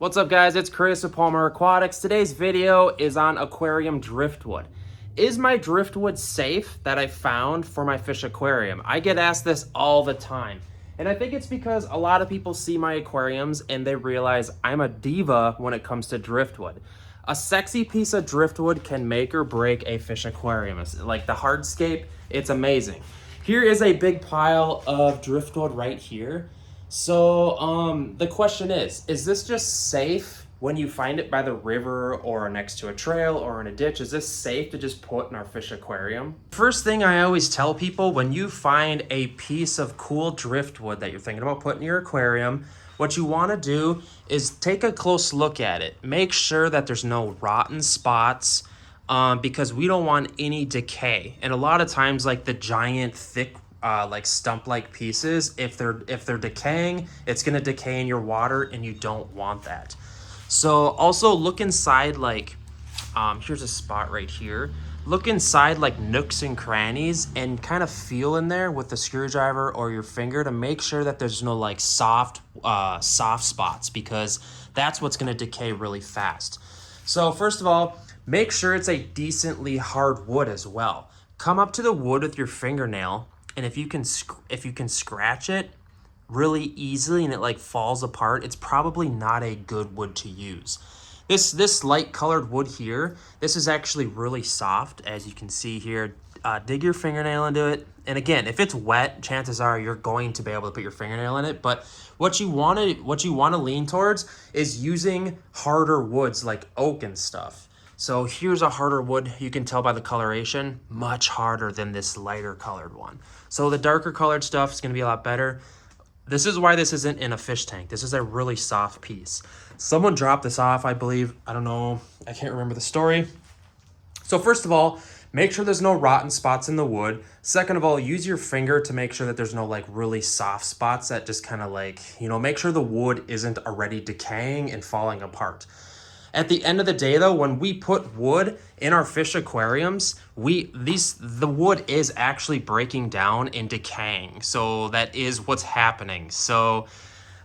What's up guys, it's Chris with Palmer Aquatics. Today's video is on aquarium driftwood. Is my driftwood safe that I found for my fish aquarium? I get asked this all the time. And I think it's because a lot of people see my aquariums and they realize I'm a diva when it comes to driftwood. A sexy piece of driftwood can make or break a fish aquarium. Like the hardscape, it's amazing. Here is a big pile of driftwood right here. So the question is this just safe when you find it by the river or next to a trail or in a ditch? Is this safe to just put in our fish aquarium? First thing I always tell people, when you find a piece of cool driftwood that you're thinking about putting in your aquarium, what you want to do is take a close look at it. Make sure that there's no rotten spots, because we don't want any decay. And a lot of times, like the giant thick like stump-like pieces, if they're decaying, it's gonna decay in your water and you don't want that. So also look inside, like here's a spot right here. Look inside like nooks and crannies and kind of feel in there with the screwdriver or your finger to make sure that there's no like soft spots, because that's what's gonna decay really fast. So first of all, make sure it's a decently hard wood as well. Come up to the wood with your fingernail, and if you can scratch it really easily and it like falls apart, it's probably not a good wood to use. This light colored wood here, this is actually really soft, as you can see here. Dig your fingernail into it, and again, if it's wet, chances are you're going to be able to put your fingernail in it. But what you want to lean towards is using harder woods like oak and stuff. So here's a harder wood. You can tell by the coloration, much harder than this lighter colored one. So the darker colored stuff is going to be a lot better. This is why this isn't in a fish tank. This is a really soft piece. Someone dropped this off, I believe. I don't know. I can't remember the story. So first of all, make sure there's no rotten spots in the wood. Second of all, use your finger to make sure that there's no like really soft spots that just kind of like, make sure the wood isn't already decaying and falling apart. At the end of the day though, when we put wood in our fish aquariums, the wood is actually breaking down and decaying. So that is what's happening. So,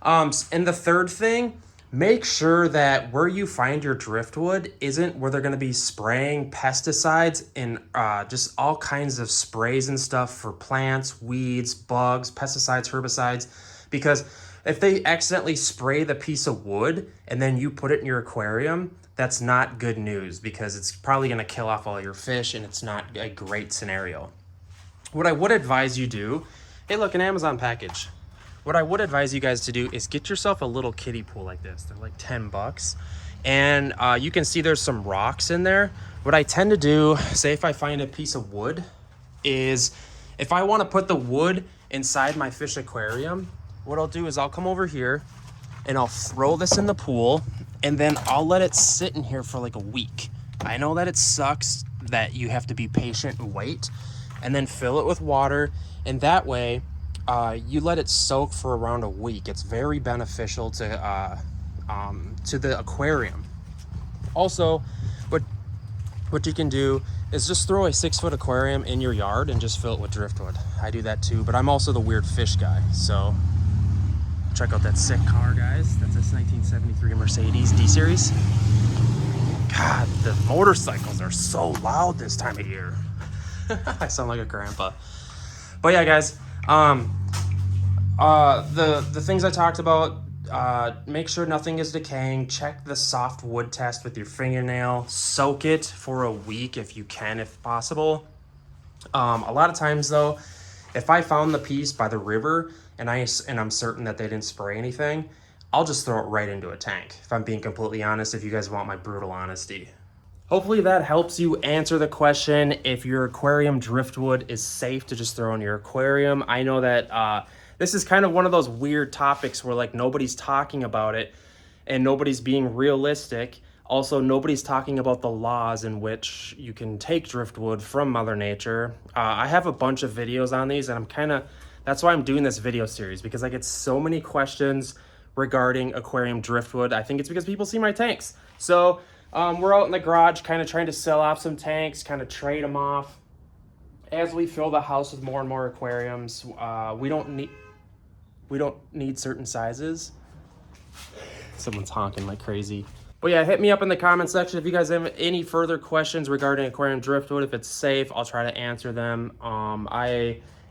and the third thing, make sure that where you find your driftwood isn't where they're gonna be spraying pesticides and just all kinds of sprays and stuff for plants, weeds, bugs, pesticides, herbicides, because if they accidentally spray the piece of wood and then you put it in your aquarium, that's not good news, because it's probably going to kill off all your fish and it's not a great scenario. What I would advise you do, hey look, an Amazon package. What I would advise you guys to do is get yourself a little kiddie pool like this. They're like 10 bucks. And you can see there's some rocks in there. What I tend to do, say if I find a piece of wood, is if I want to put the wood inside my fish aquarium, what I'll do is I'll come over here and I'll throw this in the pool, and then I'll let it sit in here for like a week. I know that it sucks that you have to be patient and wait, and then fill it with water, and that way you let it soak for around a week. It's very beneficial to the aquarium. Also, what you can do is just throw a 6-foot aquarium in your yard and just fill it with driftwood. I do that too, but I'm also the weird fish guy, so check out that sick car, guys. That's a 1973 Mercedes D-Series. God, the motorcycles are so loud this time of year. I sound like a grandpa. But yeah, guys, the things I talked about, make sure nothing is decaying. Check the soft wood test with your fingernail. Soak it for a week if you can, if possible. A lot of times though, if I found the piece by the river and I'm certain that they didn't spray anything, I'll just throw it right into a tank, if I'm being completely honest, if you guys want my brutal honesty. Hopefully that helps you answer the question if your aquarium driftwood is safe to just throw in your aquarium. I know that this is kind of one of those weird topics where like nobody's talking about it and nobody's being realistic. Also, nobody's talking about the laws in which you can take driftwood from Mother Nature. I have a bunch of videos on these, and that's why I'm doing this video series, because I get so many questions regarding aquarium driftwood. I think it's because people see my tanks. So we're out in the garage kind of trying to sell off some tanks, kind of trade them off. As we fill the house with more and more aquariums, we don't need certain sizes. Someone's honking like crazy. But yeah, hit me up in the comment section if you guys have any further questions regarding aquarium driftwood. If it's safe, I'll try to answer them.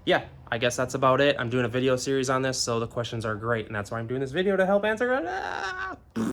Yeah, I guess that's about it. I'm doing a video series on this, so the questions are great, and that's why I'm doing this video, to help answer it.